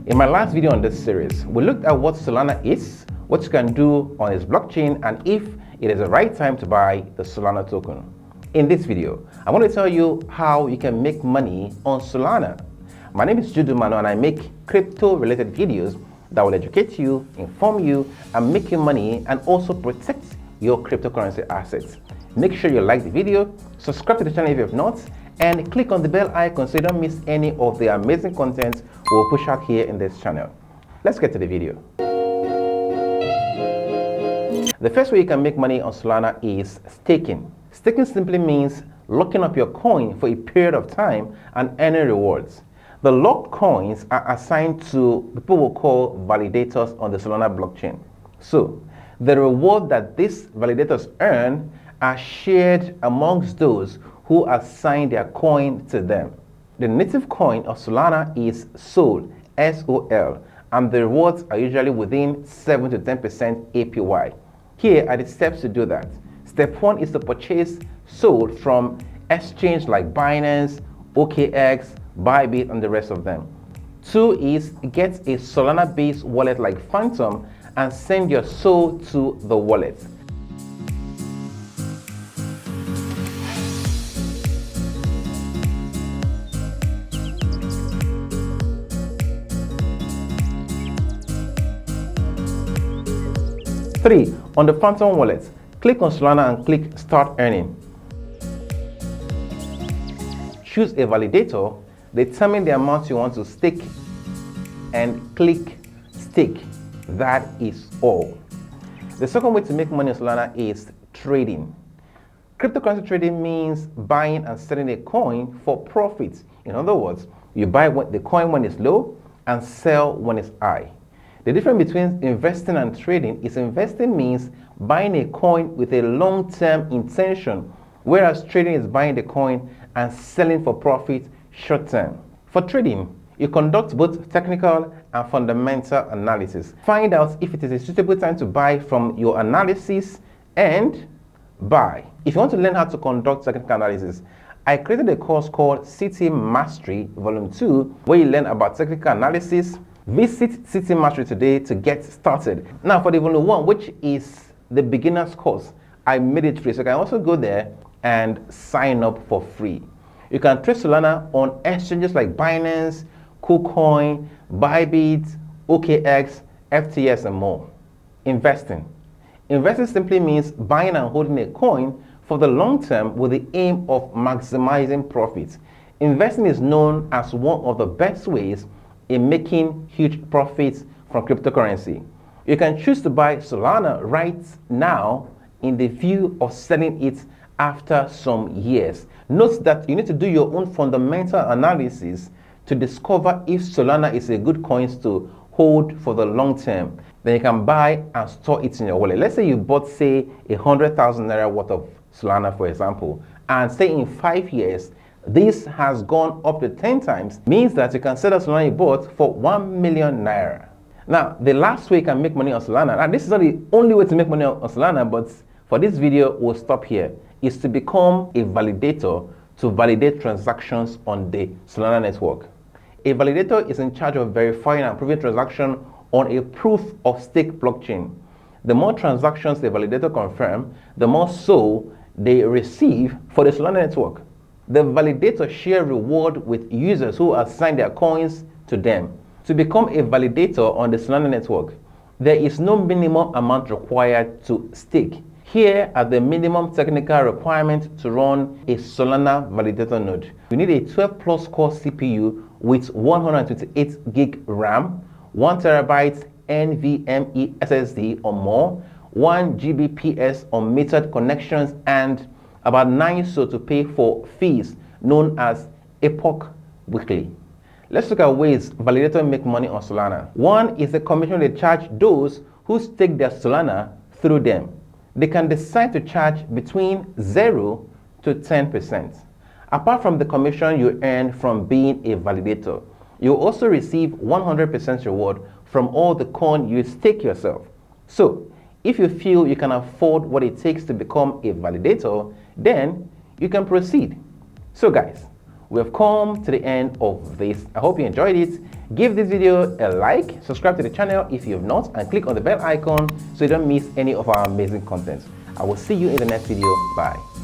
In my last video on this series, we looked at what Solana is, what you can do on its blockchain, and if it is the right time to buy the Solana token. In this video, I want to tell you how you can make money on Solana. My name is Jude Umeano and I make crypto-related videos that will educate you, inform you, and make you money, and also protect your cryptocurrency assets. Make sure you like the video, subscribe to the channel if you have not, and click on the bell icon so you don't miss any of the amazing content we'll push out here in this channel. Let's get to the video. The first way you can make money on Solana is staking. Staking simply means locking up your coin for a period of time and earning rewards. The locked coins are assigned to people we'll call validators on the Solana blockchain. So, the reward that these validators earn are shared amongst those who assign their coin to them. The native coin of Solana is SOL, S-O-L, and the rewards are usually within 7 to 10% APY. Here are the steps to do that. Step 1 is to purchase SOL from exchange like Binance, OKX, Bybit, and the rest of them. 2 is get a Solana-based wallet like Phantom and send your SOL to the wallet. Three, on the Phantom wallet, click on Solana and click Start Earning. Choose a validator, determine the amount you want to stake, and click Stake. That is all. The second way to make money on Solana is trading. Cryptocurrency trading means buying and selling a coin for profit. In other words, you buy the coin when it's low and sell when it's high. The difference between investing and trading is investing means buying a coin with a long-term intention, whereas trading is buying the coin and selling for profit short-term. For trading, you conduct both technical and fundamental analysis. Find out if it is a suitable time to buy from your analysis and buy. If you want to learn how to conduct technical analysis, I created a course called City Mastery Volume 2, where you learn about technical analysis. Visit City Mastery today to get started. Now for the Volume 1, which is the beginner's course, I made it free, so you can also go there and sign up for free. You can trade Solana on exchanges like Binance, KuCoin, Bybit, OKX, FTS, and more. Investing. Investing simply means buying and holding a coin for the long term with the aim of maximizing profits. Investing is known as one of the best ways in making huge profits from cryptocurrency. You can choose to buy Solana right now in the view of selling it after some years. Note that you need to do your own fundamental analysis to discover if Solana is a good coin to hold for the long term. Then you can buy and store it in your wallet. Let's say you bought, say, 100,000 Naira worth of Solana, for example, and say in 5 years, this has gone up to 10 times, means that you can sell the Solana you bought for 1 million Naira. Now, the last way you can make money on Solana, and this is not the only way to make money on Solana, but for this video, we'll stop here, is to become a validator to validate transactions on the Solana network. A validator is in charge of verifying and proving transaction on a proof of stake blockchain. The more transactions the validator confirm, the more SOL they receive for the Solana network. The validator share reward with users who assign their coins to them. To become a validator on the Solana network, there is no minimum amount required to stake. Here are the minimum technical requirements to run a Solana validator node. You need a 12 plus core CPU with 128 gig RAM, 1 terabyte NVMe SSD or more, 1 Gbps on metered connections, and about 9 SOL to pay for fees known as Epoch Weekly. Let's look at ways validators make money on Solana. One is the commission they charge those who stake their Solana through them. They can decide to charge between 0 to 10%. Apart from the commission you earn from being a validator, you also receive 100% reward from all the coin you stake yourself. So, if you feel you can afford what it takes to become a validator, then you can proceed. So guys, we have come to the end of this. I hope you enjoyed it. Give this video a like, subscribe to the channel if you have not, and click on the bell icon so you don't miss any of our amazing content. I will see you in the next video. Bye.